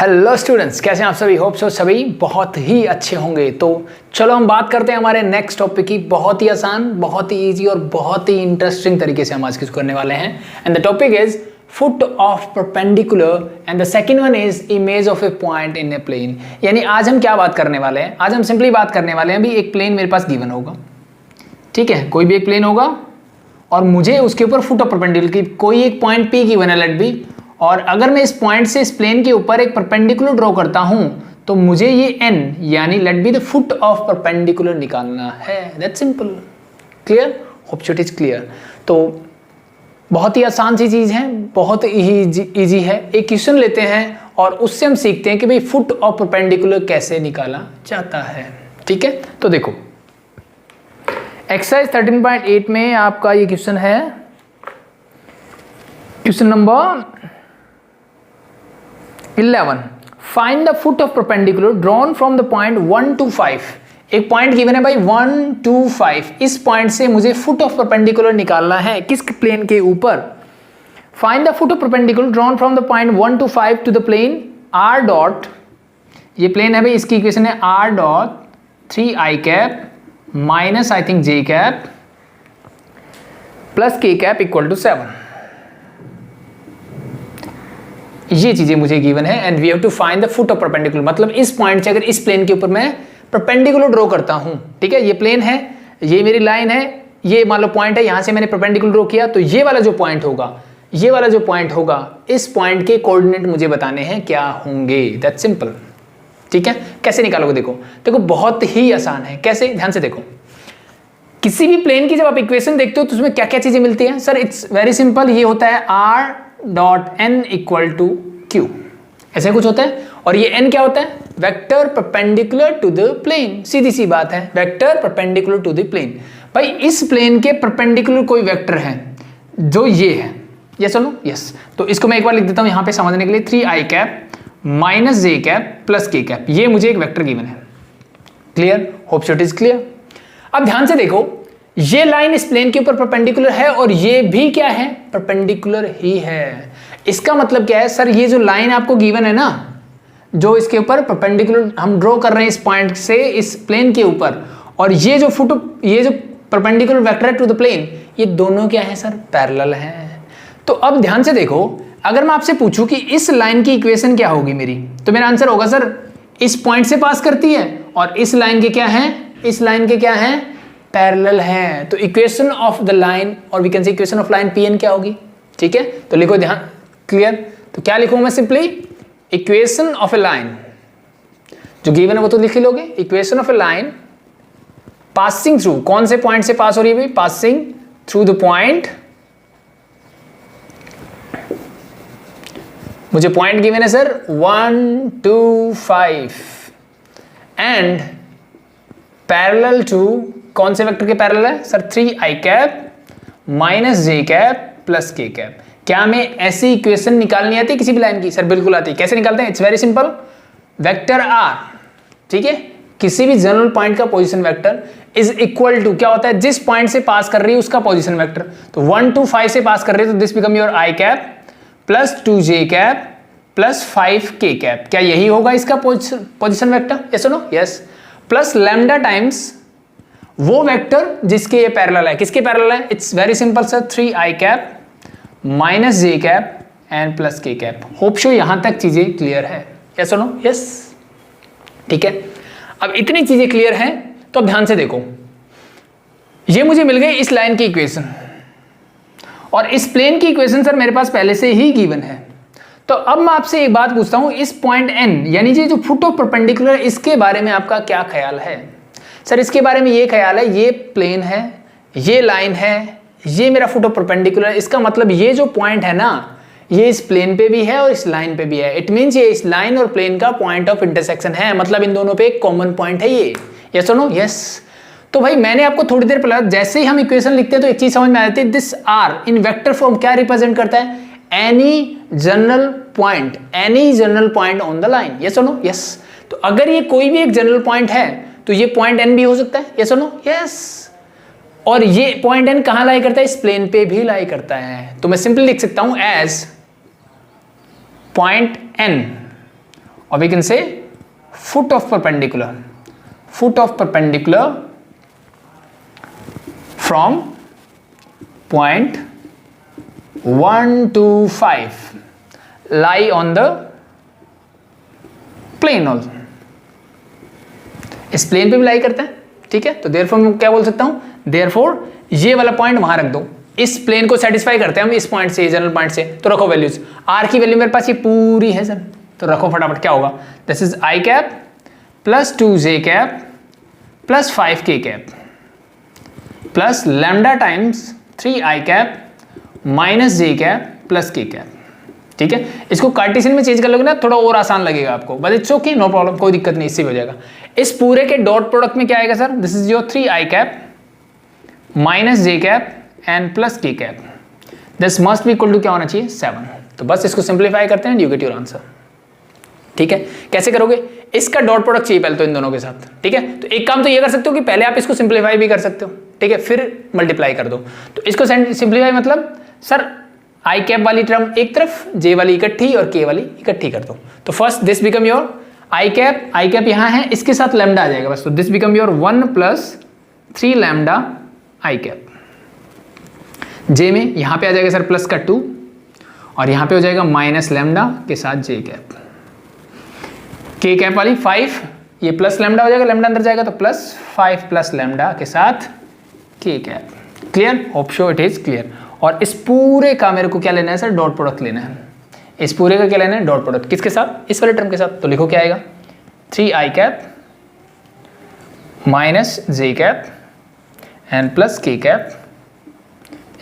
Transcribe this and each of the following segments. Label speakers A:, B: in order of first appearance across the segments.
A: Hello students, कैसे हैं आप सभी। होप सो सभी बहुत ही अच्छे होंगे। तो चलो हम बात करते हैं हमारे नेक्स्ट टॉपिक की। बहुत ही आसान, बहुत ही इजी और बहुत ही इंटरेस्टिंग तरीके से हम आज किसको करने वाले हैं। And the topic is foot of perpendicular and the second one is image of a point in a plane. यानी आज हम क्या बात करने वाले हैं, आज हम सिंपली बात करने वाले हैं। अभी एक प्लेन मेरे पास गिवन होगा, ठीक है, कोई भी एक प्लेन होगा और मुझे उसके ऊपर फुट ऑफ परपेंडिकुलर की कोई एक पॉइंट पी गिवन है, लेट बी। और अगर मैं इस पॉइंट से इस प्लेन के ऊपर एक परपेंडिकुलर ड्रॉ करता हूं तो मुझे ये n यानी let be the foot of perpendicular निकालना है। That's simple, clear, hope it is clear. तो बहुत ही आसान सी चीज है, बहुत ही इजी है। एक क्वेश्चन लेते हैं और उससे हम सीखते हैं कि भाई फुट ऑफ परपेंडिकुलर कैसे निकाला जाता है। ठीक है, तो देखो एक्सरसाइज 13.8 में आपका ये क्वेश्चन है, question number 11। Find the foot of perpendicular drawn from the point 1 to 5। एक पॉइंट गिवन है भाई 1 to 5। इस पॉइंट से मुझे फुट ऑफ परपेंडिकुलर निकालना है किस प्लेन के ऊपर। Find the foot of perpendicular drawn from the point 1 to 5 to the plane r dot, ये प्लेन है भाई, इसकी इक्वेशन है r dot 3i cap minus I think j cap plus k cap equal to 7। ये चीजें मुझे given है and we have to find the foot of perpendicular. मतलब इस पॉइंट से अगर इस प्लेन के ऊपर मैं परपेंडिकुलर ड्रॉ करता हूं, ठीक है, ये प्लेन है, ये मेरी लाइन है, ये मान लो पॉइंट है, यहां से मैंने परपेंडिकुलर ड्रॉ किया तो ये वाला जो पॉइंट होगा, ये वाला जो पॉइंट होगा, इस पॉइंट के कोऑर्डिनेट मुझे बताने हैं क्या होंगे। दैट्स सिंपल, ठीक है। कैसे निकालोगे, देखो बहुत ही आसान है। कैसे, ध्यान से देखो। किसी भी प्लेन की जब आप इक्वेशन देखते हो तो उसमें क्या क्या चीजें मिलती हैं। सर इट्स वेरी सिंपल, ये होता है r dot n equal to q, ऐसे कुछ होता है। और ये n क्या होता है, vector perpendicular to the plane. सीधी सी बात है, vector perpendicular to the plane. भाई इस प्लेन के परपेंडिकुलर कोई वेक्टर है जो ये है, यस और नो, यस। तो इसको मैं एक बार लिख देता हूं यहां पे समझने के लिए, 3i cap minus j cap plus k cap, ये मुझे एक वेक्टर गिवन है। Clear, hope it is clear. अब ध्यान से देखो, ये लाइन इस प्लेन के ऊपर परपेंडिकुलर है और ये भी क्या है, परपेंडिकुलर ही है। इसका मतलब क्या है, सर ये जो लाइन आपको गिवन है ना, जो इसके ऊपर परपेंडिकुलर हम ड्रॉ कर रहे हैं इस पॉइंट से इस प्लेन के ऊपर, और ये जो ये जो परपेंडिकुलर वेक्टर है टू द प्लेन, ये दोनों क्या है सर, पैरेलल हैं। तो अब ध्यान से देखो, अगर मैं आपसे पूछूं कि इस लाइन की इक्वेशन क्या होगी मेरी, तो मेरा आंसर होगा सर इस पॉइंट से पास करती है और इस लाइन के क्या है, इस लाइन के क्या है, पैरेलल है। तो इक्वेशन ऑफ द लाइन, और we can say equation of line Pn क्या होगी। ठीक है, तो लिखो, ध्यान, क्लियर। तो क्या लिखूंगा मैं, simply equation of a line, जो गिवन है वो तो लिख ही लोगे। Equation of a line passing through, कौन से पॉइंट से पास हो रही है भाई, पासिंग थ्रू द पॉइंट, मुझे पॉइंट गिवन है sir 1 to 5 and parallel to, कौन से वेक्टर के पैरेलल है sir, 3i cap minus j cap plus k cap. क्या मैं ऐसी इक्वेशन निकालनी आती है किसी भी लाइन की, सर बिल्कुल आती है। कैसे निकालते हैं, it's very simple, vector r, ठीक है, किसी भी जनरल पॉइंट का position vector is equal to, क्या होता है, जिस पॉइंट से पास कर रही है उसका पोजीशन वेक्टर। तो 1 to 5 से पास कर रही है तो this become your i cap plus 2j cap plus 5k cap. क्या यही होगा इसका पोजीशन वेक्टर, यस और no, yes. Plus lambda times वो वेक्टर जिसके ये पैरेलल है, किसके पैरेलल है, it's very simple sir, 3i cap minus j cap and plus k cap. Hope so यहां तक चीजें क्लियर है, यस और नो, यस। ठीक है, अब इतनी चीजें क्लियर हैं तो अब ध्यान से देखो, ये मुझे मिल गई इस लाइन की इक्वेशन और इस प्लेन की इक्वेशन सर मेरे पास पहले से ही गिवन है। तो अब मैं आपसे एक बात पूछता हूं, इस पॉइंट n यानी ये जो फुट ऑफ परपेंडिकुलर, इसके बारे में आपका क्या ख्याल है। सर इसके बारे में ये ख्याल है, ये प्लेन है, ये लाइन है, ये मेरा फुट ऑफ परपेंडिकुलर, इसका मतलब ये जो पॉइंट है ना, ये इस प्लेन पे भी है और इस लाइन पे भी है। इट मींस ये इस लाइन और प्लेन का पॉइंट ऑफ इंटरसेक्शन है, मतलब इन दोनों पे एक कॉमन पॉइंट है ये, यस और नो, यस। तो भाई मैंने आपको थोड़ी देर पहले, जैसे ही हम इक्वेशन लिखते हैं तो एक चीज समझ में आ जाती है, this r in vector form क्या रिप्रेजेंट करता है, any general point on the line, yes और नो, यस। तो अगर ये कोई भी एक जनरल पॉइंट है तो ये पॉइंट n भी हो सकता है, यस और नो, यस। और ये पॉइंट n कहां लाई करता है, इस प्लेन पे भी लाई करता है। तो मैं सिंपली लिख सकता हूं एज पॉइंट n और we can say foot of perpendicular from point 1 to 5 lie on the plane also. इस प्लेन पे भी लाई करते हैं, ठीक है। तो देयरफॉर मैं क्या बोल सकता हूं, देयरफॉर ये वाला पॉइंट वहां रख दो, इस प्लेन को सेटिस्फाई करते हैं हम इस पॉइंट से, जनरल पॉइंट से। तो रखो वैल्यूज, आर की वैल्यू मेरे पास ये पूरी है सर, तो रखो फटाफट। क्या होगा, this is I cap plus 2j cap plus 5k cap plus lambda times 3i cap minus j cap plus k cap, ठीक है। इसको कार्टेशियन में चेंज कर लोगे ना थोड़ा और आसान लगेगा आपको, but it's okay, no problem, कोई दिक्कत नहीं, इससे भी हो जाएगा। इस पूरे के डॉट प्रोडक्ट में क्या आएगा sir, this is your 3i cap minus j cap and plus k cap, this must be equal to क्या होना चाहिए 7। तो बस इसको सिंप्लीफाई करते हैं, यू गेट योर आंसर, ठीक है। कैसे करोगे, इसका डॉट प्रोडक्ट चाहिए पहले तो इन दोनों के साथ, ठीक है। तो एक काम तो ये कर सकते हो कि पहले आप इसको सिंप्लीफाई भी कर सकते हो, ठीक है, फिर मल्टीप्लाई कर दो। तो इसको सिंप्लीफाई मतलब सर आई कैप वाली टर्म एक तरफ, जे वाली इकट्ठी और के वाली इकट्ठी कर दो। तो first this become your I cap यहाँ है, इसके साथ लैम्डा आ जाएगा बस, तो this become your 1 plus 3 lambda I cap. J में यहाँ पे आ जाएगा सर प्लस का 2 और यहाँ पे हो जाएगा माइनस लैम्डा के साथ जे कैप। के कैप वाली 5, ये प्लस लैम्डा हो जाएगा, लैम्डा अंदर जाएगा तो प्लस 5 प्लस लैम्डा के साथ के cap. Clear, hope so it is clear. और इस पूरे का मेरे को क्या लेना है सर, डॉट प्रोडक्ट लेना है। इस पूरे का क्या लेना है, डॉट प्रोडक्ट, किसके साथ, इस वाले टर्म के साथ। तो लिखो क्या आएगा, 3i cap minus j cap and plus k cap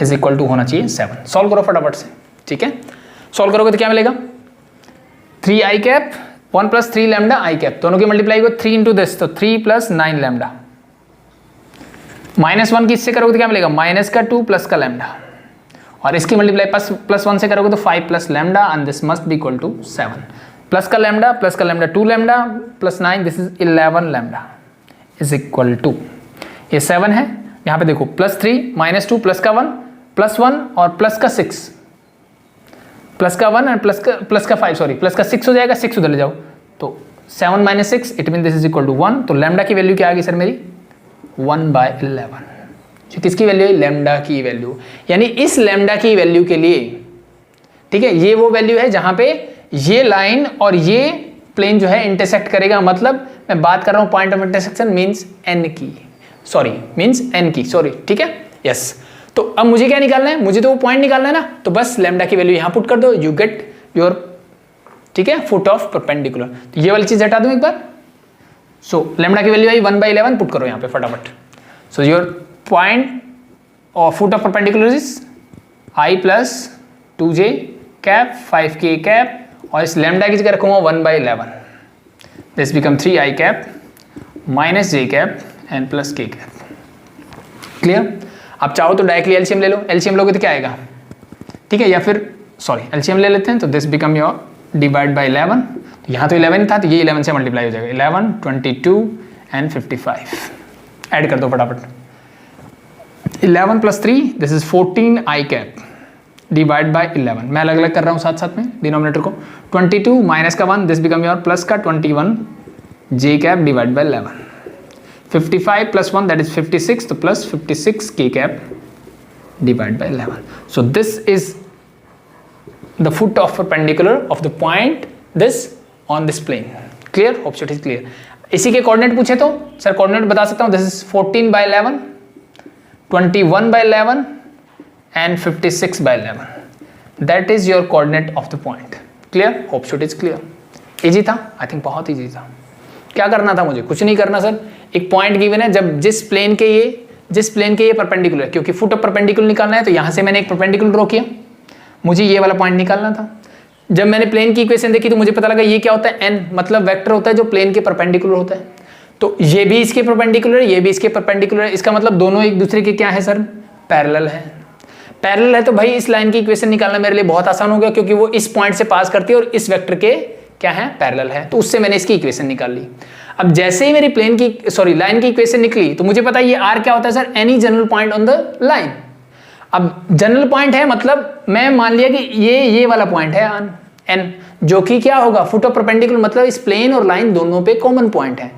A: is equal to होना चाहिए 7। सॉल्व करो फटाफट से, ठीक है। सॉल्व करोगे तो क्या मिलेगा, 3i cap 1 plus 3 lambda I cap, दोनों की मल्टीप्लाई को 3 इंटू दिस, तो 3 प्लस 9 लैम्डा, माइनस 1 की इससे करोगे तो क्या मिलेगा, माइनस का 2 प्लस का लैम्डा, और इसकी मल्टीप्लाई प्लस 1 से करोगे तो 5 plus lambda and this must be equal to 7। Plus का lambda 2 lambda plus 9, this is 11 lambda is equal to, ये 7 है, यहाँ पे देखो प्लस 3 माइनस 2 प्लस का 1 प्लस 1 और प्लस का 6, प्लस का 1 और प्लस का 5, सॉरी प्लस का 6 हो जाएगा, 6 उधर ले जाओ, तो 7 minus 6 it mean this is equal to 1। तो लैम्डा की वैल्यू क्या आ गई सर मेरी, 1/11, जो किसकी वैल्यू है, लैम्डा की वैल्यू। यानी इस लैम्डा की वैल्यू के लिए, ठीक है, ये वो वैल्यू है जहां पे ये लाइन और ये प्लेन जो है इंटरसेक्ट करेगा, मतलब मैं बात कर रहा हूं point of intersection means n की, सॉरी, ठीक है, यस। तो अब मुझे क्या निकालना है, मुझे तो वो पॉइंट निकालना है ना, तो बस लैम्डा की वैल्यू यहां पुट कर दो, यू गेट योर, ठीक है, फुट ऑफ परपेंडिकुलर। तो ये वाली चीज हटा दूं एक बार। सो लैम्डा की वैल्यू आई 1/11, पुट करो यहां पे फटाफट। सो योर पॉइंट और foot of perpendicular is I plus 2j cap 5k cap, और इस लैम्डा की जगह रखूंगा 1/11, this become 3i cap minus j cap and plus k cap. Clear. आप चाहो तो डायरेक्टली एलसीएम ले लो, एलसीएम लोगे तो क्या आएगा, ठीक है, या फिर सॉरी एलसीएम ले लेते हैं, तो this become your divide by 11, तो यहाँ तो 11 था, तो ये 11 से मल्टीप्लाई हो जाएगा, 11 22 एंड 55, ऐड कर दो फटाफट। 11 plus 3 this is 14i cap divide by 11, मैं अलग अलग कर रहा हूँ साथ साथ में डिनोमिनेटर को। 22 माइनस का 1, दिस बिकम योर प्लस का 21 j cap divide by 11। 55 plus 1 that is 56, तो plus 56 k cap divide by 11। So this is the foot of perpendicular of the point this on this plane. Clear, hope so it is clear. इसी के coordinate पूछे तो sir coordinate बता सकता हूं, this is 14/11, 21/11 and 56/11, that is your coordinate of the point. Clear? Hope so it is clear. Easy था, I think बहुत easy था। क्या करना था मुझे, कुछ नहीं करना सर, एक पॉइंट गिवन है, जब जिस प्लेन के ये परपेंडिकुलर है, क्योंकि फुट ऑफ परपेंडिकुलर निकालना है तो यहाँ से मैंने एक परपेंडिकुलर ड्रॉ किया, मुझे ये वाला पॉइंट निकालना था। जब मैंने प्लेन की इक्वेशन देखी तो मुझे पता लगा ये क्या होता है, n मतलब वेक्टर होता है जो प्लेन के परपेंडिकुलर होता है, तो ये भी इसके परपेंडिकुलर है, ये भी इसके परपेंडिकुलर है, इसका मतलब दोनों एक दूसरे के क्या है सर, पैरेलल है। पैरेलल है तो भाई इस लाइन की इक्वेशन निकालना मेरे लिए बहुत आसान हो गया, क्योंकि वो इस पॉइंट से पास करती है और इस वेक्टर के क्या है, पैरेलल है, तो उससे मैंने इसकी इक्वेशन निकाल ली। अब जैसे ही मेरी लाइन की इक्वेशन निकली तो मुझे पता है ये आर क्या होता है sir, any general point on the line. अब जनरल पॉइंट है मतलब मैं मान लिया कि ये वाला पॉइंट है एन, जो कि क्या होगा, फुट ऑफ परपेंडिकुलर, मतलब इस प्लेन और लाइन दोनों पे कॉमन पॉइंट है।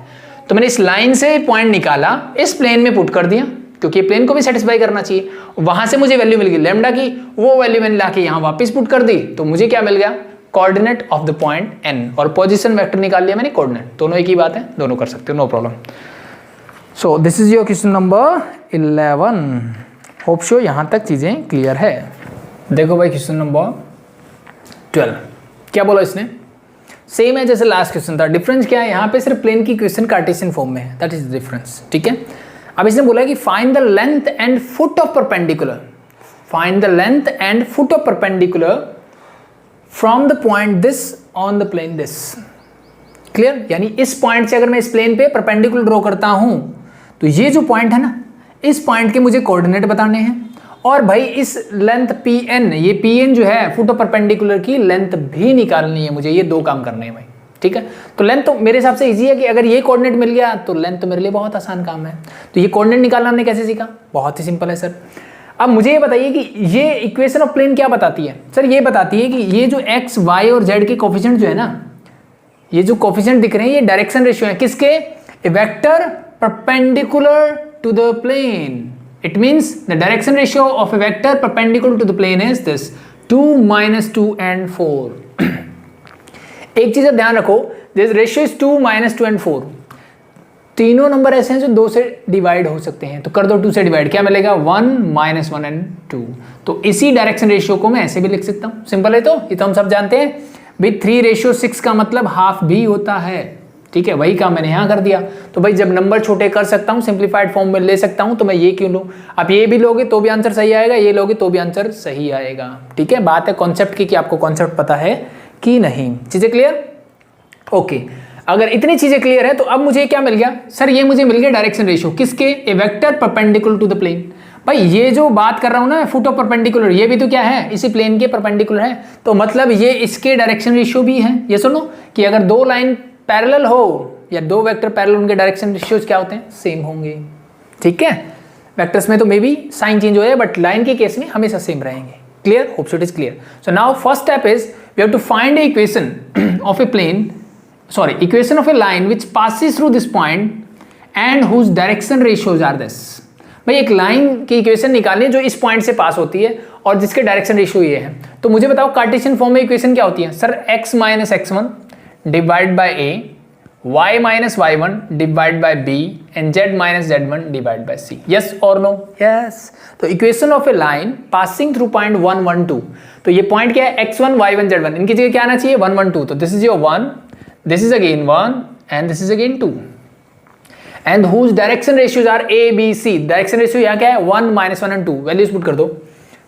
A: तो मैंने इस लाइन से पॉइंट निकाला, इस प्लेन में पुट कर दिया, क्योंकि प्लेन को भी सेटिस्फाई करना चाहिए। वहां से मुझे वैल्यू मिल गई लैम्डा की, वो वैल्यू मैंने लाके यहाँ वापस पुट कर दी, तो मुझे क्या मिल गया, coordinate of the point n, और पोजीशन वेक्टर निकाल लिया मैंने कोऑर्डिनेट। दोनों एक ही बात है, दोनों कर सकते हो, no problem. So this is your question number 11। Hope so यहाँ तक चीजें क्लियर है। देखो भाई क्वेश्चन नंबर 12, क्या बोला इसने, सेम है जैसे लास्ट क्वेश्चन था। डिफरेंस क्या है, यहाँ पे सिर्फ प्लेन की क्वेश्चन कार्टेशियन फॉर्म में है, दैट इज डिफरेंस, ठीक है। अब इसने बोला कि find the length and foot of perpendicular, find the length and foot of perpendicular from the point this on the plane this. Clear, यानी इस पॉइंट से अगर मैं इस प्लेन पे परपेंडिकुलर ड्रॉ करता हूं, तो ये जो पॉइंट है ना, इस पॉइंट के मुझे कोऑर्डिनेट बताने हैं, और भाई इस लेंथ Pn, ये Pn जो है फुट ऑफ परपेंडिकुलर की लेंथ भी निकालनी है मुझे, ये दो काम करने हैं भाई, ठीक है। तो लेंथ तो मेरे हिसाब से इजी है कि अगर ये कोऑर्डिनेट मिल गया तो लेंथ तो मेरे लिए बहुत आसान काम है। तो ये कोऑर्डिनेट निकालना हमने कैसे सीखा, बहुत ही सिंपल है सर। अब मुझे ये बताइए कि ये इक्वेशन ऑफ प्लेन क्या बताती है सर, ये बताती है कि ये जो x, y और z के कोफिशिएंट जो है ना, ये जो कोफिशिएंट दिख रहे हैं, ये डायरेक्शन रेशियो है किसके, a vector perpendicular to the plane. It means the direction ratio of a vector perpendicular to the plane is this 2, -2 and 4. एक चीज ध्यान रखो, this ratio is 2, -2 and 4। तीनों नंबर ऐसे हैं जो 2 से डिवाइड हो सकते हैं, तो कर दो 2 से डिवाइड, क्या मिलेगा 1, -1 and 2। तो इसी डायरेक्शन रेशियो को मैं ऐसे भी लिख सकता हूँ, सिंपल है। तो ये तो हम सब जानते हैं भाई, 3:6 का मतलब हाफ भी होता है, ठीक है, वही काम मैंने यहाँ कर दिया। तो भाई जब नंबर छोटे कर सकता हूँ, सिंप्लीफाइड फॉर्म में ले सकता हूँ, तो मैं ये क्यों लूँ। आप ये भी लोगे तो भी आंसर सही आएगा, ये लोगे तो भी आंसर सही आएगा, ठीक है। बात है कॉन्सेप्ट की कि आपको कॉन्सेप्ट पता है कि नहीं। चीजें क्लियर, ओके। अगर इतनी चीजें क्लियर है तो अब मुझे क्या मिल गया सर, ये मुझे मिल गया डायरेक्शन रेशियो किसके, a vector perpendicular to the plane. भाई ये जो बात कर रहा हूं ना, फुट ऑफ परपेंडिकुलर, ये भी तो क्या है, इसी प्लेन के परपेंडिकुलर है, तो मतलब ये इसके डायरेक्शन रेशियो भी है। ये सुनो कि अगर दो लाइन पैरेलल हो या दो वेक्टर पैरेलल, उनके डायरेक्शन रेशियोज क्या होते हैं, सेम होंगे, ठीक है। वेक्टर्स में तो मे बी साइन चेंज हो जाए, बट लाइन के केस में हमेशा सेम रहेंगे। Clear, hope so it is clear. So now first step is we have to find a equation of a plane, sorry equation of a line which passes through this point and whose direction ratios are this. भाई एक line की equation निकालनी है जो इस point से पास होती है और जिसके डायरेक्शन रेशियो ये है। तो मुझे बताओ कार्टेशियन फॉर्म में इक्वेशन क्या होती है sir, x - x1 divide by a, y - y1 divide by b and z - z1 divide by c। Yes और नो, यस। तो equation of a line passing through point 1, 1, 2, तो ये पॉइंट क्या है, x1, y1, z1, इनकी जगह क्या आना चाहिए 1, 1, 2। तो this is your 1, this is again 1 and this is again 2, and whose direction ratios are a, b, c। Direction ratio यहाँ क्या है 1, -1 एंड 2, वैल्यूज पुट कर दो।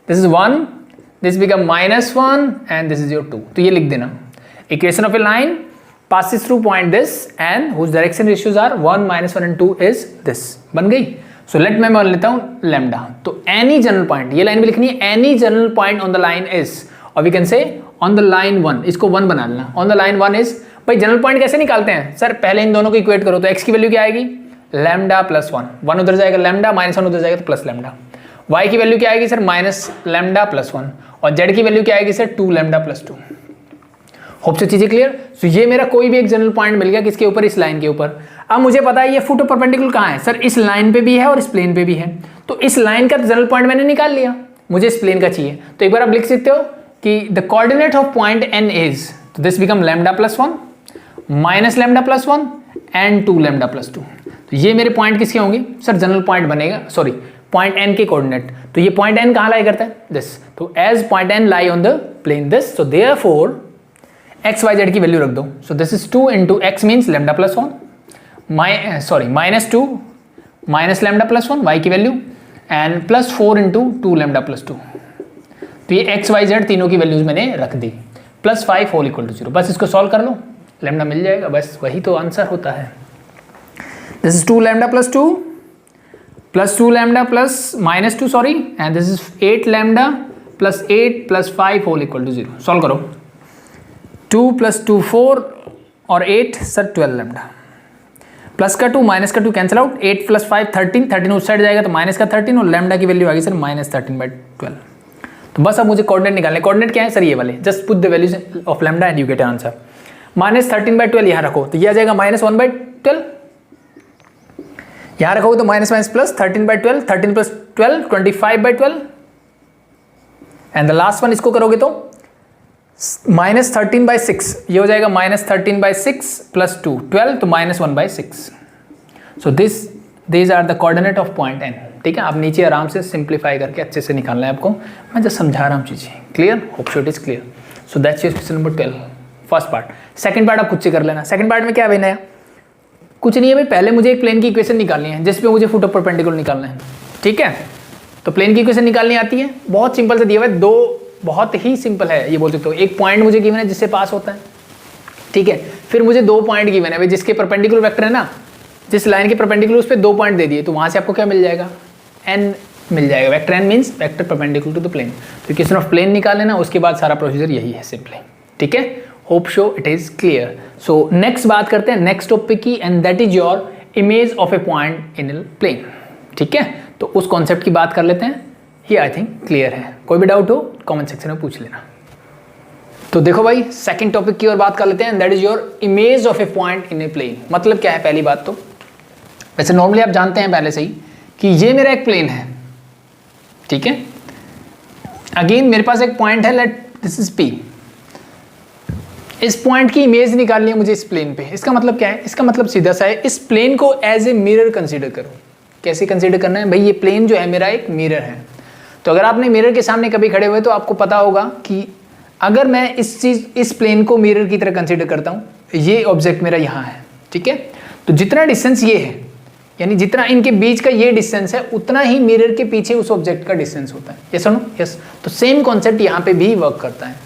A: This is 1, this become -1 and this is your 2। तो ये लिख देना, equation of a line passes through point this and whose direction ratios are 1, -1 and 2 is this। बन गई। So let मैं मान लेता हूँ lambda। तो any general point, ये लाइन भी लिखनी है, any general point on the line is, और we can say on the line 1, इसको 1 बना लेना, on the line 1 is। भाई जनरल पॉइंट कैसे निकालते हैं सर, पहले इन दोनों को इक्वेट करो, तो x की वैल्यू क्या आएगी लैम्डा प्लस 1, 1 उधर जाएगा लैम्डा, -1 उधर जाएगा तो प्लस लैम्डा। y की वैल्यू क्या आएगी सर माइनस लैम्डा प्लस 1, और z की वैल्यू क्या आएगी सर 2 लैम्डा प्लस 2। होप से चीजें क्लियर। सो ये मेरा कोई भी एक जनरल पॉइंट मिल गया, किसके ऊपर, इस लाइन के ऊपर। अब मुझे पता है ये फुट ऑफ परपेंडिकुलर कहाँ है सर, इस लाइन पे भी है और इस प्लेन पे भी है। तो इस लाइन का जनरल पॉइंट मैंने निकाल लिया, मुझे इस प्लेन का चाहिए। तो एक बार आप लिख सकते हो कि the coordinate of point n is, तो this become lambda plus 1 minus lambda plus 1 and 2 lambda plus 2। तो ये मेरे पॉइंट किसके होंगे सर, जनरल पॉइंट बनेगा, सॉरी पॉइंट n के कोऑर्डिनेट। तो ये पॉइंट n कहाँ लाई करता है दिस, तो as point n lie on the plane this, so therefore x, y, z की वैल्यू रख दो। So this is 2 into x means lambda plus 1, sorry -2 minus lambda plus 1 y की value and plus 4 into 2 lambda plus 2। तो ये x, y, z तीनों की values मैंने रख दी, प्लस 5 होल इक्वल टू 0। बस इसको सॉल्व कर लो, लैम्डा मिल जाएगा, बस वही तो आंसर होता है। This is 2 lambda plus 2 plus 2 lambda plus -2 sorry, and this is 8 lambda plus 8 plus 5 whole equal to 0। Solve करो, 2 + 2 4 और 8 सर 12 लैम्डा, प्लस का 2 माइनस का 2 कैंसिल आउट, 8 + 5 13, 13 उस साइड जाएगा तो माइनस का 13 और लैम्डा की वैल्यू आ गई सर -13/12। तो बस अब मुझे कोऑर्डिनेट निकालने, कोऑर्डिनेट क्या है सर, ये वाले, just put the values of lambda and you get answer. -13/12 यहाँ रखो तो ये आ जाएगा -1/12, यहाँ रखोगे तो minus minus plus 13/12, 13 + 12 25/12 and the last one इसको करोगे तो -13/6, ये हो जाएगा -13/6 + 2 12 तो -1/6। So these are the coordinate of point n। ठीक है, आप नीचे आराम से सिंप्लीफाई करके अच्छे से निकालना है आपको, मैं जस्ट समझा रहा हूँ चीज़ें। Clear, hope so it is clear. So that's your question number 12 first part. Second part आप खुद से कर लेना। सेकंड पार्ट में क्या है नया, कुछ नहीं है भाई, पहले मुझे एक प्लेन की इक्वेशन निकालनी है जिस पे मुझे फुट ऑफ परपेंडिकुलर निकालना है। ठीक है, तो प्लेन की इक्वेशन निकालनी आती है, बहुत सिंपल से दिया हुआ है, दो बहुत ही सिंपल है ये बोल सकते हो। एक पॉइंट मुझे गिवन है जिससे पास होता है, ठीक है, फिर मुझे दो पॉइंट गिवन है भाई, जिसके परपेंडिकुलर वेक्टर है ना, जिस लाइन के परपेंडिकुलर उस पर दो पॉइंट दे दिए, तो वहां से आपको क्या मिल जाएगा, n मिल जाएगा। Vector n means vector perpendicular to the plane. तो इक्वेशन ऑफ प्लेन निकाल लेना, उसके बाद सारा प्रोसीजर यही है सिंपली। ठीक है, hope so it is clear. So next बात करते हैं नेक्स्ट टॉपिक की, and that is your image of a point in plane. ठीक है, तो उस कॉन्सेप्ट की बात कर लेते हैं। ये आई थिंक क्लियर है, कोई भी डाउट हो कमेंट सेक्शन में पूछ लेना। तो देखो भाई, सेकंड टॉपिक की ओर बात कर लेते हैं, that is your image of a point in a plane. मतलब क्या है, पहली बात तो वैसे नॉर्मली आप जानते हैं पहले से ही कि ये मेरा एक प्लेन है। ठीक है, अगेन मेरे पास एक पॉइंट है, लेट दिस इज P। इस पॉइंट की इमेज निकालनी है मुझे इस प्लेन पे। इसका मतलब क्या है, इसका मतलब सीधा सा है, इस प्लेन को एज ए मिरर कंसीडर करो। कैसे कंसीडर करना है भाई, ये प्लेन जो है मेरा एक मिरर है। तो अगर आपने मिरर के सामने कभी खड़े हुए तो आपको पता होगा कि अगर मैं इस प्लेन को मिरर की तरह कंसीडर करता हूँ, ये ऑब्जेक्ट मेरा यहाँ है। ठीक है, तो जितना डिस्टेंस ये है, यानी जितना इनके बीच का ये डिस्टेंस है, उतना ही मिरर के पीछे उस ऑब्जेक्ट का डिस्टेंस होता है। यस सुनो, यस। तो सेम कॉन्सेप्ट यहाँ पे भी वर्क करता है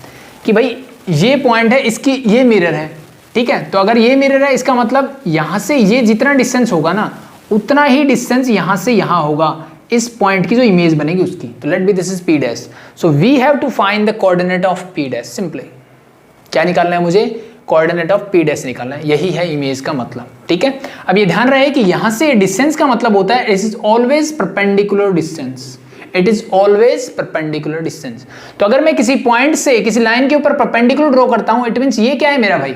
A: कि भाई ये पॉइंट है, इसकी ये मिरर है। ठीक है, तो अगर ये मिरर है, इसका मतलब यहाँ से ये जितना डिस्टेंस होगा ना, उतना ही डिस्टेंस यहाँ से यहाँ होगा, इस पॉइंट की जो इमेज बनेगी उसकी। तो let be this is P dash. So we have to find the coordinate of P dash. Simply क्या निकालना है मुझे, कोऑर्डिनेट ऑफ P डैश निकालना है, यही है इमेज का मतलब। ठीक है, अब ये ध्यान रहे कि यहाँ से डिस्टेंस का मतलब होता है it is always perpendicular distance. It is always perpendicular distance. तो अगर मैं किसी पॉइंट से किसी लाइन के ऊपर परपेंडिकुलर ड्रॉ करता हूं, इट मींस ये क्या है मेरा भाई,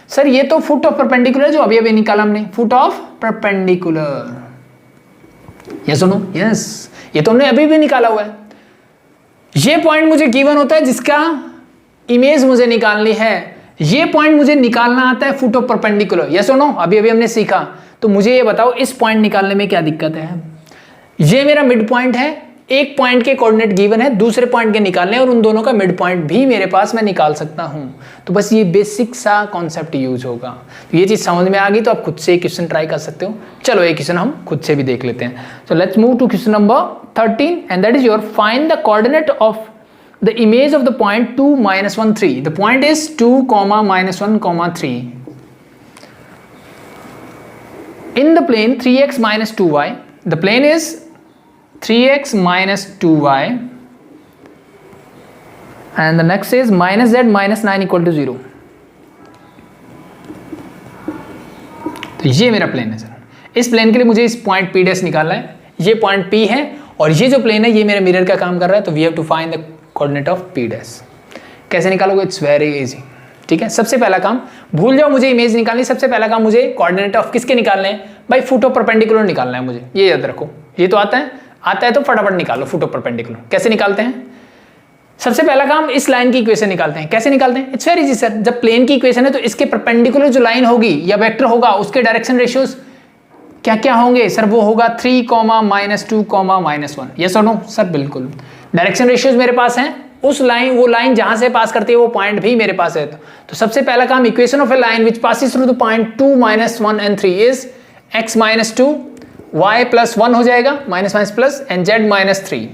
A: सर ये तो फुट ऑफ परपेंडिकुलर जो अभी अभी निकाला हमने, फुट ऑफ परपेंडिकुलर। यस सुनो, यस, ये तो हमने अभी भी निकाला हुआ है। ये पॉइंट मुझे गिवन होता है जिसका इमेज मुझे निकालनी है। ये पॉइंट मुझे निकालना आता है फुट ऑफ परपेंडिकुलर। यस सुनो, अभी अभी हमने सीखा। तो मुझे ये बताओ इस पॉइंट निकालने में क्या दिक्कत है। ये मेरा मिड पॉइंट है, एक पॉइंट के कोऑर्डिनेट गिवन है, दूसरे पॉइंट के निकालने, और उन दोनों का मिड पॉइंट भी मेरे पास मैं निकाल सकता हूं। तो बस ये बेसिक सा कॉन्सेप्ट यूज होगा। तो ये चीज समझ में आ गई तो आप खुद से एक क्वेश्चन ट्राई कर सकते हो। चलो एक क्वेश्चन हम खुद से भी देख लेते हैं। So let's move to question number 13 and that is your find the coordinate of the image of the point 2, -1, 3। The point is 2, -1, 3 in the plane 3x - 2y. The plane is 3x - 2y and the next is -z - 9 = 0. तो ये मेरा plane है sir. इस plane के लिए मुझे इस point P dash निकालना है। ये पॉइंट P है और ये जो प्लेन है ये मेरे मिरर का काम कर रहा है। तो we have to find the coordinate of P dash. कैसे निकालोगे, इट्स वेरी इजी। ठीक है, सबसे पहला काम, भूल जाओ मुझे इमेज निकालनी, सबसे पहला काम मुझे कोऑर्डिनेट ऑफ किसके निकालने हैं भाई, फुट ऑफ परपेंडिकुलर निकालना है मुझे। ये याद रखो, ये तो आता है तो फटाफट निकालो फुट ऑफ परपेंडिकुलर। कैसे निकालते हैं, सबसे पहला काम इस लाइन की इक्वेशन निकालते हैं। कैसे निकालते हैं, इट्स वेरी इजी सर। जब प्लेन की इक्वेशन है तो इसके परपेंडिकुलर जो लाइन होगी या वेक्टर होगा उसके डायरेक्शन रेशियोज क्या क्या होंगे सर, वो होगा 3, -2, -1। यस और नो सर, बिल्कुल। डायरेक्शन रेशियोज मेरे पास हैं, उस लाइन, वो लाइन जहां से पास करती है वो पॉइंट भी मेरे पास है। तो सबसे पहला काम, equation of a line which passes through the point 2, -1 and 3 is x - 2 y + 1 हो जाएगा, minus plus, and z - 3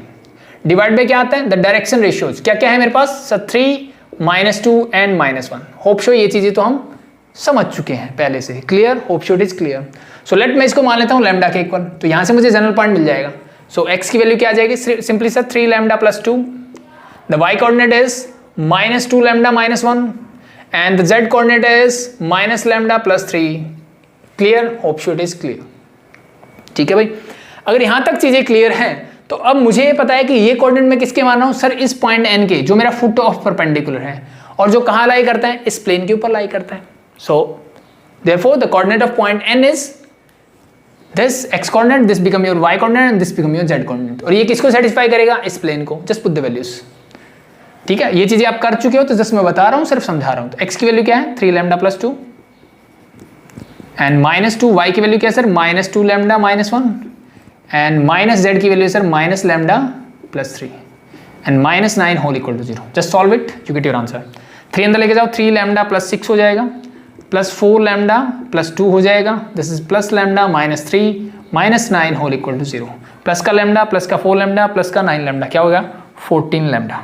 A: divide by क्या आता है, द डायरेक्शन रेशियोज। क्या क्या है मेरे पास सर, 3, -2 एंड -1। होप शो ये चीजें तो हम समझ चुके हैं पहले से। Clear, hope so it is clear. So let मैं इसको मान लेता हूँ लैम्डा के इक्वल। तो यहां से मुझे जनरल पॉइंट मिल जाएगा। सो x की वैल्यू क्या आ जाएगी, simply sir 3 lambda + 2। The y coordinate is -2 lambda - 1 and the z coordinate is -λ + 3. Clear? Hope so it is clear. ठीक है भाई, अगर यहां तक चीजें क्लियर हैं तो अब मुझे ये पता है कि ये कोऑर्डिनेट मैं किसके मान रहा हूं सर, इस पॉइंट एन के, जो मेरा फुट ऑफ परपेंडिकुलर है और जो कहां लाई करता है, इस प्लेन के ऊपर लाई करता है. So therefore the coordinate of point N is this x coordinate, this become your y coordinate and this become your z coordinate. और ये किसको सेटिस्फाई करेगा, इस प्लेन को. Just put the values. ठीक है, ये चीजें आप कर चुके हो तो जस्ट मैं बता रहा हूं, सिर्फ समझा रहा हूं. तो x की वैल्यू क्या है, 3 लैम्डा प्लस 2 एंड -2. y की वैल्यू क्या है सर, -2 लैम्डा -1 एंड -z की value sir -, lambda plus 3 and -9 whole equal to 0. Just solve it, you get your answer. 3 अंदर लेके जाओ, 3 लैम्डा प्लस 6 हो जाएगा, प्लस 4 लैम्डा प्लस 2 हो जाएगा. This is plus lambda -3 -9 whole equal to 0. Plus का lambda, plus का 4 लैम्डा, प्लस का 9 लैम्डा, क्या होगा 14 लैम्डा.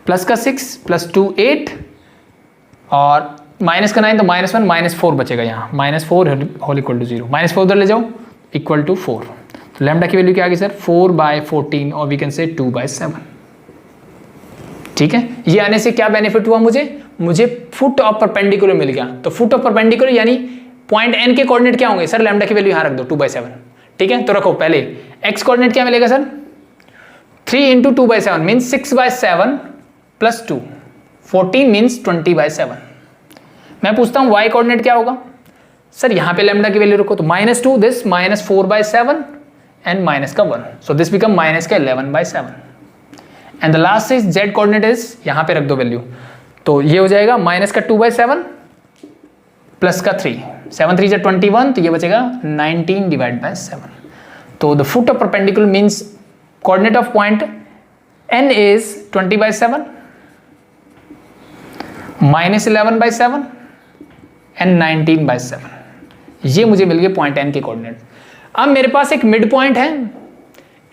A: प्लस का 6 प्लस 2 8 और माइनस का 9 तो -1 -4 बचेगा यहाँ, -4 होल इक्वल टू 0. -4 उधर ले जाओ इक्वल टू 4. तो लैम्डा की वैल्यू क्या आ गई सर, 4/14 और वी कैन से 2/7. ठीक है, ये आने से क्या बेनिफिट हुआ मुझे फुट ऑफ परपेंडिकुलर मिल गया. तो फुट ऑफ परपेंडिकुलर यानी पॉइंट एन के कोऑर्डिनेट क्या होंगे सर, लैम्डा की वैल्यू यहाँ रख दो 2/7. ठीक है, तो रखो पहले एक्स कोऑर्डिनेट क्या मिलेगा सर, 3 × 2/7 मीन्स 6/7 प्लस 2, 14 मीन्स 20/7. मैं पूछता हूँ वाई कोऑर्डिनेट क्या होगा सर, यहाँ पे लैम्डा की वैल्यू रखो तो -2 दिस -4/7 एंड माइनस का 1. सो दिस बिकम माइनस का 11/7 and the last is Z coordinate is, यहाँ पे रख दो वैल्यू, तो ये हो जाएगा -2/7 प्लस का 3, 7 3 जा 21, तो ये बचेगा 19/7. तो the foot of perpendicular means coordinate of point n is 20/7 -11/7 and 19/7. ये मुझे मिल गए पॉइंट n के कोऑर्डिनेट. अब मेरे पास एक मिड पॉइंट है,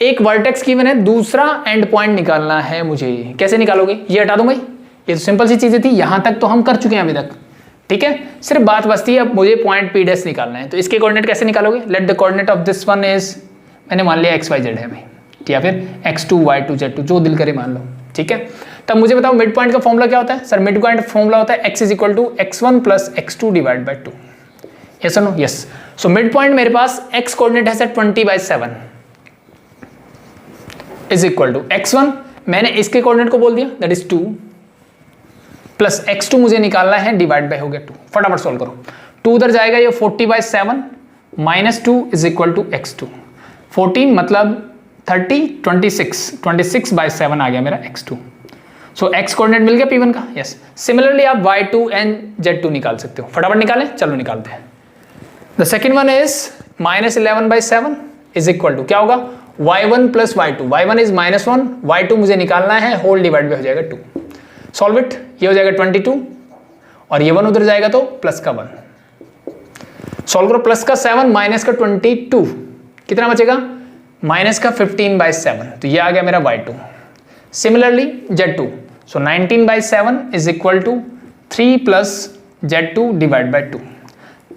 A: एक वर्टेक्स गिवन है, दूसरा एंड पॉइंट निकालना है मुझे. कैसे निकालोगे, ये हटा दूं भाई, ये तो सिंपल सी चीजें थी, यहां तक तो हम कर चुके हैं अभी तक. ठीक है, सिर्फ बात बचती है अब मुझे पॉइंट P डैश निकालना है. तो इसके कोऑर्डिनेट कैसे निकालोगे, let the coordinate of this one is, मैंने मान लिया XYZ है भाई, या फिर X2 Y2 Z2 जो दिल करे मान लो. ठीक है, तब मुझे बताओ मिड पॉइंट का फॉर्मूला क्या होता है सर, मिड पॉइंट फॉर्मूला होता है x = x1 + x2 / 2. यस और no, yes. So mid point मेरे पास x कोऑर्डिनेट है sir 20/7 is equal to x1, मैंने इसके कोऑर्डिनेट को बोल दिया दैट इज 2 प्लस x2 मुझे निकालना है, डिवाइड बाय हो गया 2. फटाफट सॉल्व करो, 2 उधर जाएगा, ये 40/7 -2 इज इक्वल टू x2. 14 मतलब 30, 26/7 आ गया मेरा x2. सो x कोऑर्डिनेट मिल गया P1 का. यस, सिमिलरली आप y2 एंड z2 निकाल सकते हो. फटाफट निकालें, चलो निकालते हैं. The second one is -11/7 is equal to क्या होगा, y1 + y2. y1 is -1, y2 मुझे निकालना है, होल डिवाइड में हो जाएगा 2. सॉल्व इट, ये हो जाएगा 22 और ये 1 उधर जाएगा तो प्लस का 1. सॉल्व करो, प्लस का 7 माइनस का 22, कितना बचेगा, माइनस का 15/7. तो ये आ गया मेरा y2. Similarly z2, so 19/7 is equal to 3 + z2 divide by 2.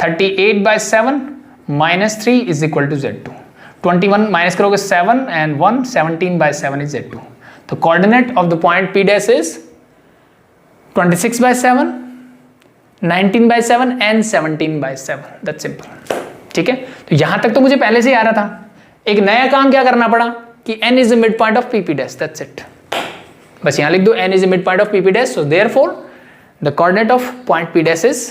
A: 38/7 -3 is equal to z2. 21 minus करोगे 7 एंड 1, 17/7 इज z2. तो coordinate of the point P dash is 26/7, 19/7 and 17/7. That's simple. ठीक है, तो यहां तक तो मुझे पहले से ही आ रहा था. एक नया काम क्या करना पड़ा कि n is the mid point of P dash. That's it. बस यहां लिख दो n is the mid point of P dash. So therefore the coordinate of point P dash is,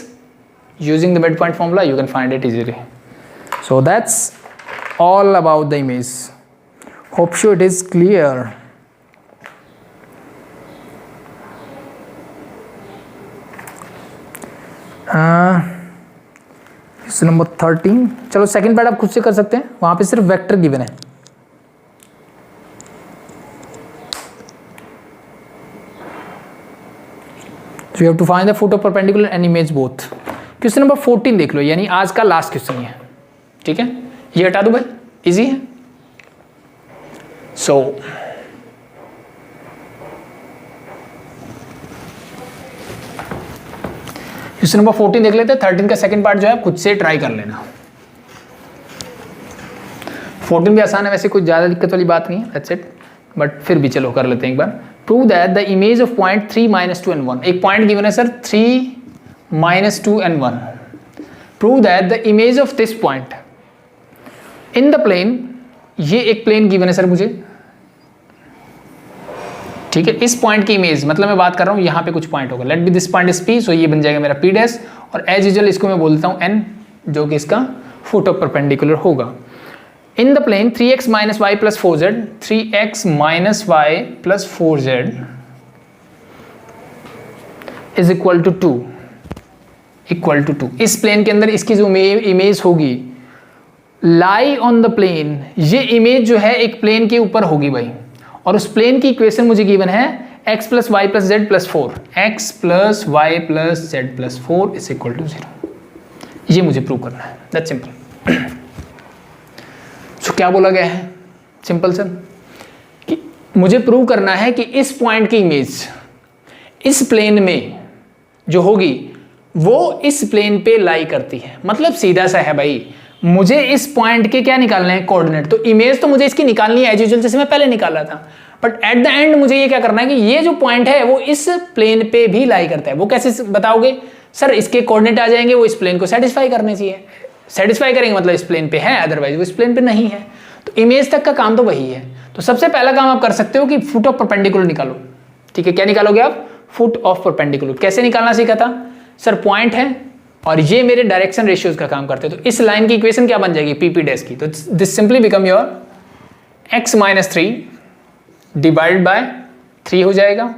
A: using the midpoint formula you can find it easily. So that's all about the image. Hope sure it is clear. Number 13. चलो second part आप खुद से कर सकते हैं, वहां पे सिर्फ वेक्टर गिवन है. So you have to find the foot of perpendicular and image both. Question number 14 देख लो, यानी आज का लास्ट क्वेश्चन है. ठीक है, ये हटा दो भाई, इजी है. सो क्वेश्चन नंबर 14 देख लेते हैं. 13 का सेकंड पार्ट जो है खुद से ट्राई कर लेना. 14 भी आसान है वैसे, कुछ ज़्यादा दिक्कत वाली बात नहीं है. That's it. बट फिर भी चलो कर लेते हैं एक बार. Prove that the image of point 3 -2 and 1. एक पॉइंट गिवन है sir 3 -2 and 1. Prove that the image of this point in the plane, ये एक प्लेन गिवन है सर मुझे, ठीक है, इस पॉइंट की इमेज, मतलब मैं बात कर रहा हूँ यहाँ पे कुछ पॉइंट होगा, let be this point is P, so ये बन जाएगा मेरा पी डैश, और एज यूजुअल इसको मैं बोलता हूँ एन, जो कि इसका फुट ऑफ परपेंडिकुलर होगा। In the plane 3x minus y plus 4z, 3x minus y plus 4z is equal to 2, equal to 2। इस प्लेन के अंदर इसकी जो इमेज होगी लाई ऑन द प्लेन, ये इमेज जो है एक प्लेन के ऊपर होगी भाई, और उस प्लेन की इक्वेशन मुझे गिवन है x plus y plus z plus 4, x plus y plus z plus 4 is equal to 0। ये मुझे प्रूव करना है, दैट्स सिंपल। सो क्या बोला गया है, सिंपल सर, कि मुझे प्रूव करना है कि इस पॉइंट की इमेज इस प्लेन में जो होगी वो इस प्लेन पे लाई करती है। मतलब सीधा सा है भाई, मुझे इस पॉइंट के क्या निकालना है, कोऑर्डिनेट। तो इमेज तो मुझे इसकी निकालनी है एज यूजुअल, जैसे मैं पहले निकाला था, बट एट द एंड मुझे ये क्या करना है कि ये जो पॉइंट है वो इस प्लेन पे भी लाई करता है। वो कैसे बताओगे सर, इसके कोऑर्डिनेट आ जाएंगे, वो इस प्लेन को सेटिस्फाई करने चाहिए, सेटिस्फाई करेंगे मतलब इस प्लेन पे है, अदरवाइज वो इस प्लेन पे नहीं है। तो इमेज तक का काम तो वही है। तो सबसे पहला काम आप कर सकते हो कि फुट ऑफ परपेंडिकुलर निकालो। ठीक है, क्या निकालोगे आप, फुट ऑफ परपेंडिकुलर। कैसे निकालना सीखा था सर, पॉइंट है और ये मेरे डायरेक्शन रेशियोज का काम करते हैं। तो इस लाइन की इक्वेशन क्या बन जाएगी, पीपी डैश की। तो this simply become your x minus 3 divide by 3 हो जाएगा,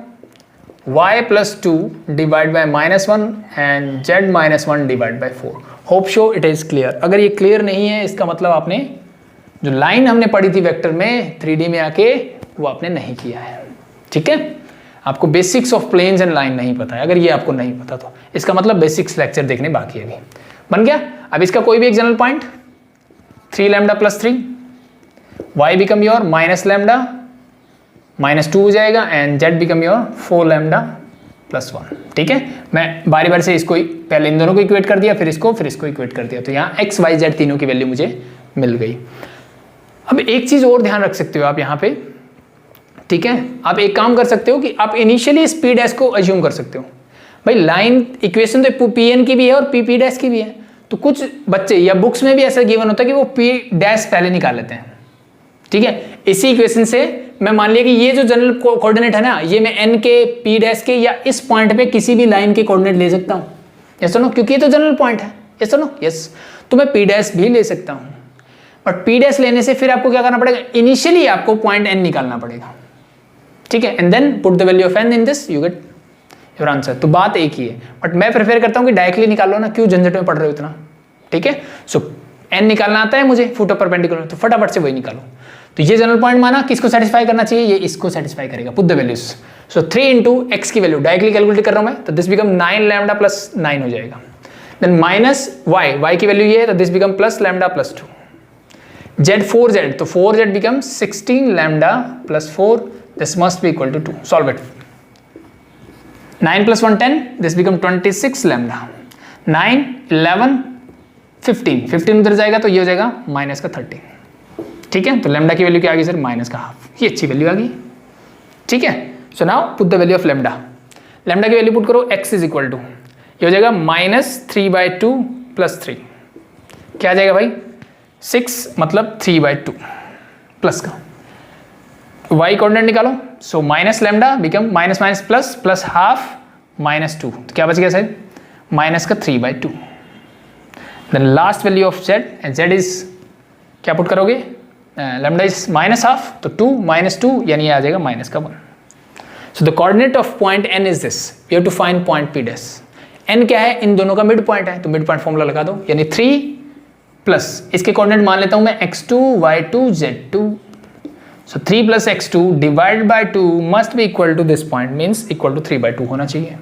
A: y plus 2 divide bye -1 and z minus 1 divide by 4। Hope so it is clear. अगर ये क्लियर नहीं है, इसका मतलब आपने जो लाइन हमने पढ़ी थी वेक्टर में 3D में आके, वो आपने नहीं किया है। ठीक है, आपको basics of planes and line नहीं पता है। अगर ये आपको नहीं पता तो इसका मतलब बेसिक्स लेक्चर देखने बाकी है अभी। बन गया। अब इसका कोई भी एक general point 3 lambda plus 3, y become your minus lambda minus 2 हो जाएगा and z become your 4 lambda plus 1। ठीक है, मैं बारी बारी से इसको पहले इन दोनों को इक्वेट कर दिया, फिर इसको इक्वेट कर दिया। तो यहाँ x y z तीनों की वैल्यू मुझे मिल गई। अब एक चीज और ध्यान रख सकते हो आप यहाँ पे। ठीक है, आप एक काम कर सकते हो कि आप इनिशियली स्पी डैश को अज्यूम कर सकते हो। भाई लाइन इक्वेशन तो पीएन की भी है और पी डैश की भी है। तो कुछ बच्चे या बुक्स में भी ऐसा गिवन होता है कि वो पी डैश पहले निकाल लेते हैं। ठीक है, इसी इक्वेशन से मैं मान लिया कि ये जो जनरल कोऑर्डिनेट है ना, ये मैं एन के, पी डैश के या इस पॉइंट पे किसी भी लाइन के कोऑर्डिनेट ले सकता हूँ। यस नो, क्योंकि ये तो जनरल पॉइंट है। Yes no, yes. तो मैं पी डैश भी ले सकता हूँ, बट पी डैश लेने से फिर आपको क्या करना पड़ेगा, इनिशियली आपको पॉइंट एन निकालना पड़ेगा। ठीक है, and then put the value of N in this, you get your answer. तो बात एक ही है, बट मैं प्रेफर करता हूँ कि डायरेक्टली निकाल लो ना, क्यों झंझट में पढ़ रहे हो इतना। ठीक है, सो एन निकालना आता है मुझे फुट ऑफ परपेंडिकुलर, तो फटाफट से वही निकालो। तो ये जनरल पॉइंट माना, किसको सेटिस्फाई करना चाहिए, ये इसको सेटिस्फाई करेगा। Put the values. So 3 into x की वैल्यू डायरेक्टली कैलकुलेट कर रहा हूं मैं, तो दिस बिकम 9 लैम्डा प्लस 9 हो जाएगा। देन माइनस वाई की वैल्यू ये है, तो this become plus lambda plus 2। Z 4z, तो 4z become 16 lambda plus 4, this must be equal to 2. Solve it. 9 plus 1 10, this become 26 lambda. 9 11 15, 15 उधर जाएगा तो ये हो जाएगा माइनस का 13। ठीक है, तो लैम्डा की वैल्यू क्या आ गई सर, माइनस का हाफ। ये अच्छी वैल्यू आ गई। ठीक है, so now put the value of lambda. Lambda की वैल्यू पुट करो, x इज इक्वल टू, ये हो जाएगा -3/2 प्लस 3। क्या आ जाएगा भाई, 6 मतलब 3/2 प्लस का y कोऑर्डिनेट निकालो। So minus lambda become minus minus plus, plus half -2, तो क्या बच गया सर, माइनस का 3/2। Then last value of z, and z is क्या पुट करोगे, लैम्डा इज माइनस हाफ, तो 2 - 2 यानी ये आ जाएगा माइनस का 1। So the coordinate of point n is this, we have to find point p dash. n क्या है, इन दोनों का मिड पॉइंट है, तो मिड पॉइंट फॉर्मूला लगा दो, यानी 3 प्लस इसके कोऑर्डिनेट मान लेता हूं मैं x2 y2 z2। So 3 plus x2 divided by 2 must be equal to this point, means equal to 3/2 होना चाहिए।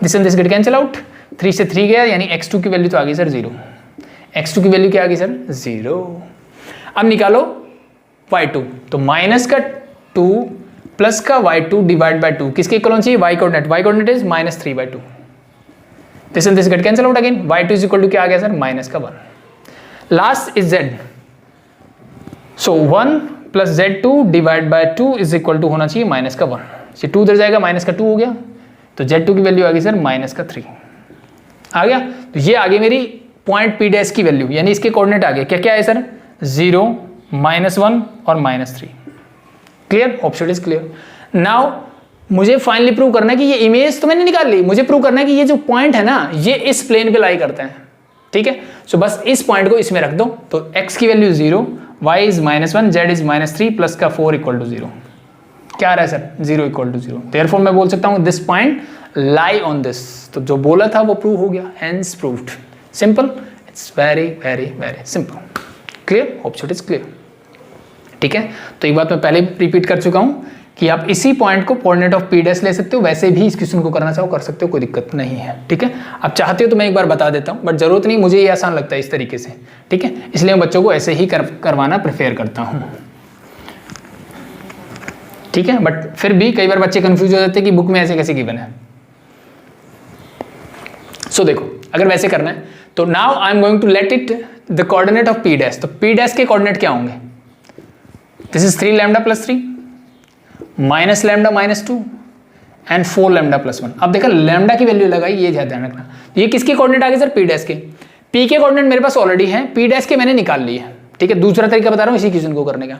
A: This and this get cancel out, 3 से 3 गया, यानी x2 की वैल्यू तो आ गई सर 0। x2 की वैल्यू क्या आ गई सर, 0। अब निकालो y2, तो माइनस का 2 प्लस का y2 डिवाइड बाय 2 किसके इक्वल होना चाहिए, y coordinate is -3/2। This and this get cancel out again, y2 is equal to क्या आ गया सर, माइनस का 1। Last is z, so 1 plus z2 divide by 2 is equal to होना चाहिए minus का 1। 2 उधर जाएगा, माइनस का 2 हो गया, तो z2 की वैल्यू आ गई सर माइनस का 3 आ गया। तो ये आ गई मेरी पॉइंट p डैश की वैल्यू, यानी इसके कोऑर्डिनेट आ गए। क्या क्या है सर, 0 -1 और -3। Clear, option is clear. Now मुझे फाइनली प्रूव करना है कि ये इमेज तो मैंने निकाल ली, मुझे प्रूव करना है कि ये जो पॉइंट है ना ये इस प्लेन पे लाई करते हैं, ठीक है। सो बस इस पॉइंट को इसमें रख दो, तो x की value 0, y is -1, z is -3 plus का 4 इक्वल टू 0। क्या आ रहा है सर? 0 equal to 0। देयरफॉर मैं बोल सकता हूँ this point lie on this. तो जो बोला था वो प्रूव हो गया, hence proved. Simple, it's very very very simple. Clear? Hope so it is clear. ठीक है, तो एक बात मैं पहले रिपीट कर चुका हूँ कि आप इसी पॉइंट को कोऑर्डिनेट ऑफ पी डैश ले सकते हो, वैसे भी इस क्वेश्चन को करना चाहो कर सकते हो, कोई दिक्कत नहीं है। ठीक है, आप चाहते हो तो मैं एक बार बता देता हूँ, बट जरूरत नहीं, मुझे ये आसान लगता है इस तरीके से। ठीक है, इसलिए मैं बच्चों को ऐसे ही करवाना प्रेफर करता हूँ। ठीक है, बट फिर भी कई बार बच्चे कंफ्यूज हो जाते हैं कि बुक में ऐसे कैसे गिवन है। सो देखो, अगर वैसे करना है तो now I am going to let it the coordinate of P dash. तो पी डैश के कोऑर्डिनेट क्या होंगे? This is 3 lambda plus 3 minus lambda minus 2 and 4 lambda plus 1। अब देखा लैम्डा की वैल्यू लगाई, ये ध्यान रखना। ये किसके कोऑर्डिनेट आ गए सर? पी डैश के। पी के कोऑर्डिनेट मेरे पास ऑलरेडी है, पी डैश के मैंने निकाल लिए। ठीक है, दूसरा तरीका बता रहा हूँ इसी क्वेश्चन को करने का।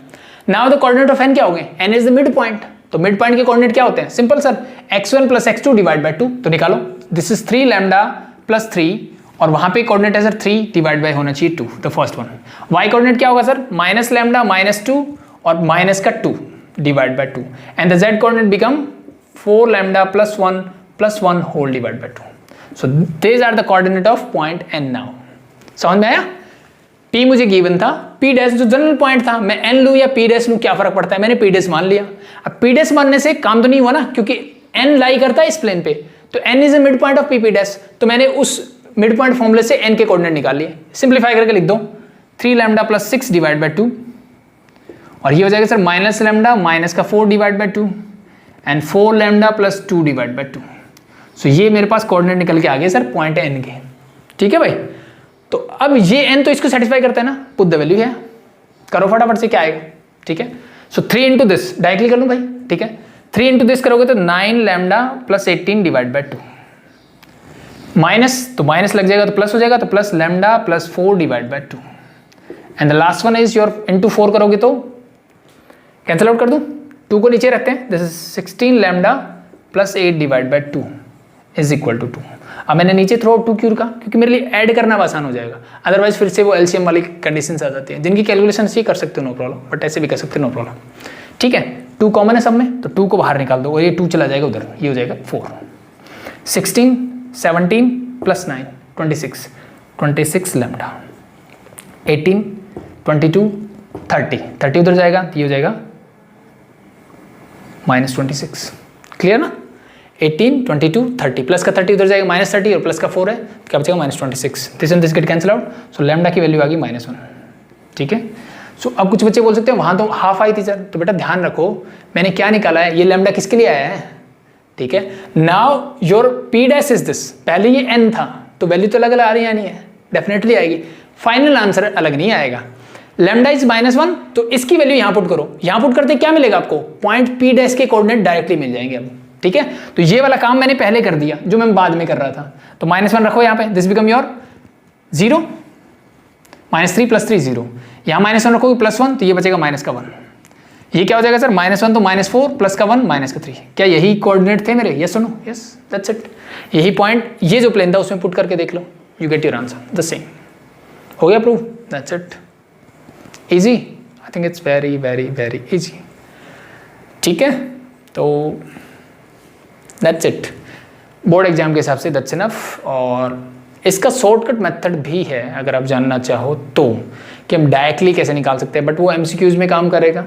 A: Now the coordinate of N क्या हो गए? N is the mid point. तो मिड पॉइंट के कोऑर्डिनेट क्या होते हैं? Simple sir, x1 plus x2 divide by 2। तो निकालो, दिस इज 3 लैम्डा प्लस 3 और वहां पे कोऑर्डिनेट है सर 3 डिवाइड बाय होना चाहिए 2, the first one. y coordinate क्या होगा सर? माइनस लैम्डा माइनस 2 और माइनस का 2 divide by 2 and the z coordinate become 4 lambda plus 1 whole divide by 2। So these are the coordinate of point n। Now समझ में आया? P मुझे given था, P dash जो जनरल पॉइंट था, मैं n लूं या P डैश लूं क्या फर्क पड़ता है? मैंने P डैश मान लिया। अब P डैश मानने से काम तो नहीं हुआ ना, क्योंकि n लाई करता है इस प्लेन पे, तो n is a mid point of P dash. तो मैंने उस मिड पॉइंट फॉर्मूले से n के कोऑर्डिनेट निकाल लिए। सिंप्लीफाई करके लिख दो 3 लैम्डा प्लस 6 डिवाइड बाय 2 और ये हो जाएगा सर माइनस लैम्डा माइनस का 4 divide by 2 and 4 lambda plus 2 divide by 2। सो ये मेरे पास कोऑर्डिनेट निकल के आ गए सर पॉइंट n के। ठीक है भाई, तो अब ये n तो इसको सेटिस्फाई करता है ना, पुट द वैल्यू है, करो फटाफट से क्या आएगा। ठीक है, सो 3 इंटू दिस डायरेक्टली कर लूँ भाई। ठीक है, 3 इंटू दिस करोगे तो 9 lambda plus 18 divide by 2 minus, तो माइनस लग जाएगा तो प्लस हो जाएगा, तो plus lambda plus 4 divide by 2 and the last one is your into 4 करोगे तो कैंसिल आउट कर दूं, 2 को नीचे रखते हैं, this is 16 lambda plus 8 divide by 2 is equal to 2। अब मैंने नीचे थ्रो आउट 2 क्यों रखा? क्योंकि मेरे लिए ऐड करना आसान हो जाएगा, अदरवाइज फिर से वो एलसीएम वाली कंडीशंस आ जाती हैं, जिनकी कैलकुलेशन ही कर सकते हो नो प्रॉब्लम, बट ऐसे भी कर सकते हो नो प्रॉब्लम। ठीक है, 2 कॉमन है सब में, तो 2 को बाहर निकाल दो और ये 2 चला जाएगा उधर, ये हो जाएगा 4। 16 17 प्लस 9 26 लैम्डा 18 22 30 उधर जाएगा, ये हो जाएगा -26। क्लियर ना? 18 22 30 प्लस का 30 उधर जाएगा -30 और प्लस का 4 है, क्या बचेगा -26। This and this get cancel out, so lambda की वैल्यू आ गई -1। ठीक है, सो अब कुछ बच्चे बोल सकते हैं वहां तो हाफ आई थी सर, तो बेटा ध्यान रखो मैंने क्या निकाला है, ये लैम्डा किसके लिए आया है। ठीक है, now your P dash is this, पहले ये n था तो वैल्यू तो अलग अलग आ रही है, नहीं है, डेफिनेटली आएगी, फाइनल आंसर अलग नहीं आएगा। लैम्डा इज -1 तो इसकी वैल्यू यहां पुट करो, यहां पुट करते क्या मिलेगा आपको? पॉइंट पी डैश के कोऑर्डिनेट डायरेक्टली मिल जाएंगे अब। ठीक है, तो ये वाला काम मैंने पहले कर दिया जो मैं बाद में कर रहा था, तो -1 रखो यहाँ पे, दिस बिकम योर 0 -3 प्लस 3 0, यहाँ -1 रखोगे +1 तो ये बचेगा -1। ये क्या हो जाएगा सर? -1 तो -4 प्लस का 1 माइनस का 3। क्या यही कोऑर्डिनेट थे मेरे? यस सुनो, यस दैट्स इट, यही पॉइंट, ये जो प्लेन था उसमें पुट करके देख लो, you get your answer the same. हो गया proof? That's it, easy, I think it's very very very easy. ठीक है, तो दैट्स इट, बोर्ड एग्जाम के हिसाब से दैट्स इनफ। और इसका शॉर्टकट मेथड भी है अगर आप जानना चाहो तो, कि हम डायरेक्टली कैसे निकाल सकते हैं, बट वो एमसीक्यूज में काम करेगा।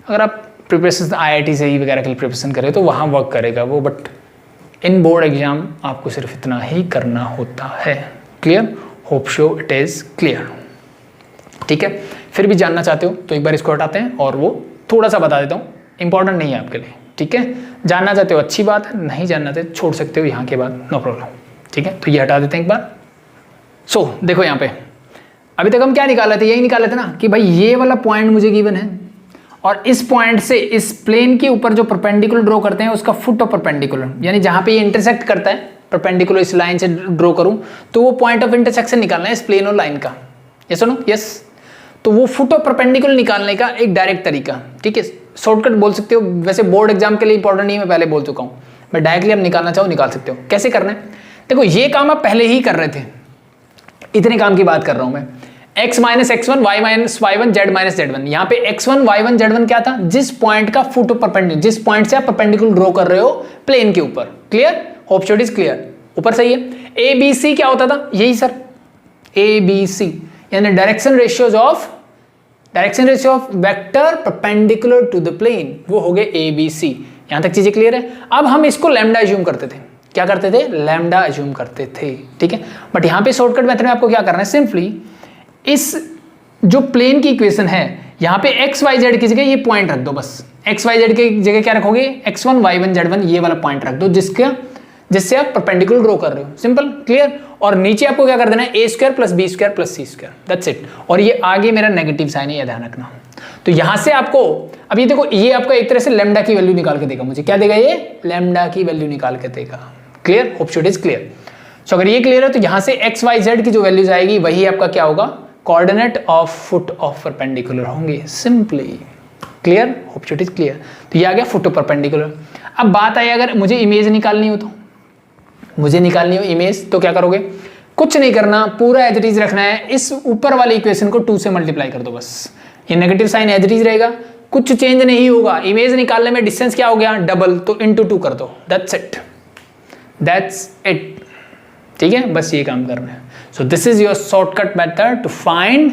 A: अगर आप प्रिपरेशन IIT से ही वगैरह के लिए प्रिपरेशन करें तो वहाँ वर्क करेगा वो, बट इन बोर्ड एग्जाम आपको सिर्फ इतना ही करना होता है। Clear? Hope so it is clear. ठीक है, फिर भी जानना चाहते हो तो एक बार इसको हटाते हैं और वो थोड़ा सा बता देता हूँ, इंपॉर्टेंट नहीं है आपके लिए। ठीक है, जानना चाहते हो अच्छी बात है, नहीं जानना चाहते छोड़ सकते हो यहाँ के बाद, नो प्रॉब्लम। ठीक है, तो ये हटा देते हैं एक बार। सो देखो यहाँ पे अभी तक हम क्या निकाले थे? यही निकाले थे ना कि भाई ये वाला पॉइंट मुझे गिवन है और इस पॉइंट से इस प्लेन के ऊपर जो परपेंडिकुलर ड्रॉ करते हैं उसका फुट ऑफ परपेंडिकुलर, यानी जहाँ पे ये इंटरसेक्ट करता है परपेंडिकुलर इस लाइन से ड्रॉ करूँ तो वो पॉइंट ऑफ इंटरसेक्शन निकालना है इस प्लेन और लाइन का। ये सुनो, यस, तो वो फुट ऑफ परपेंडिकुलर निकालने का एक डायरेक्ट तरीका, ठीक है, शॉर्टकट बोल सकते हो, वैसे बोर्ड एग्जाम के लिए इंपॉर्टेंट नहीं है, मैं पहले बोल चुका हूँ। मैं डायरेक्टली आप निकालना चाहो निकाल सकते हो। कैसे करना है देखो, ये काम आप पहले ही कर रहे थे, इतने काम की बात कर रहा हूं मैं। x minus x1 y minus y1 z minus z1, यहाँ पे x1 y1 z1 क्या था, जिस पॉइंट का फुट परपेंडिकुलर, जिस पॉइंट से आप परपेंडिकुलर ड्रॉ कर रहे हो प्लेन के ऊपर। Clear, hope so it is clear, ऊपर सही है। ए बी सी क्या होता था, यही सर ए बी सी, यानी direction ratio of vector perpendicular to the plane, वो हो गए ए बी सी। यहां तक चीजें क्लियर है। अब हम इसको लैम्डा अज्यूम करते थे, क्या करते थे, लैम्डा अज्यूम करते थे, ठीक है। बट यहां पे शॉर्टकट मेथड में आपको क्या करना है, सिंपली इस जो प्लेन की इक्वेशन है, यहां पे एक्स वाई जेड की जगह ये पॉइंट रख दो, बस एक्स वाई जेड की जगह क्या रखोगे, x1 y1 z1, ये वाला पॉइंट रख दो जिससे आप परपेंडिकुलर ड्रॉ कर रहे हो। Simple, clear. और नीचे आपको क्या कर देना है, A square plus B square plus C square, that's it. और ये आगे मेरा नेगेटिव साइन है, ये ध्यान रखना। तो यहां से आपको अब ये देखो, ये आपका एक तरह से लैम्डा की वैल्यू निकाल के देगा मुझे, क्या देगा, ये लैम्डा की वैल्यू निकाल के देगा। Clear, hope so it is clear. So अगर ये क्लियर है तो यहां से एक्स वाई जेड की जो वैल्यूज आएगी वही आपका क्या होगा, coordinate of foot of perpendicular होंगे, simply. Clear, hope so it is clear. तो ये आ गया फुट ऑफ परपेंडिकुलर। अब बात आई अगर मुझे इमेज निकालनी हो, तो मुझे निकालनी हो इमेज, तो क्या करोगे, कुछ नहीं करना, पूरा एज इट इज रखना है। इस ऊपर वाली इक्वेशन को 2 से मल्टीप्लाई कर दो, बस ये negative sign as it is रहेगा, कुछ चेंज नहीं होगा। इमेज निकालने में डिस्टेंस क्या हो गया, डबल, तो इंटू 2 कर दो, दैट्स इट, ठीक है। बस ये काम करना है। So this is your shortcut method to find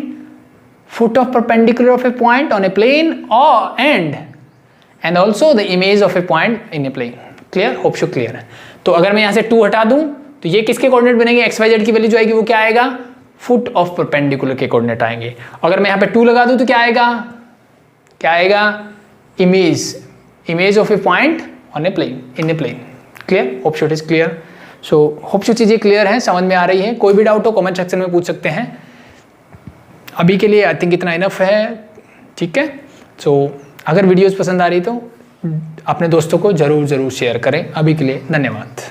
A: foot of perpendicular of a point on a plane और and also the image of a point in a plane. Clear, hope so clear है। तो अगर मैं यहां से 2 हटा दूं तो ये किसके कोऑर्डिनेट बनेंगे, एक्स वाई जेड की वैल्यू जो आएगी वो क्या आएगा, फुट ऑफ परपेंडिकुलर के कोऑर्डिनेट आएंगे। अगर मैं यहाँ पे 2 लगा दूं तो क्या आएगा, image of a point on a plane, in a plane. Clear, hope so it is clear. So hope so चीजें क्लियर हैं, समझ में आ रही है। कोई भी डाउट हो कमेंट सेक्शन में पूछ सकते हैं। अभी के लिए आई थिंक इतना इनफ है, ठीक है। सो अगर वीडियोस पसंद आ रही तो अपने दोस्तों को जरूर शेयर करें। अभी के लिए धन्यवाद।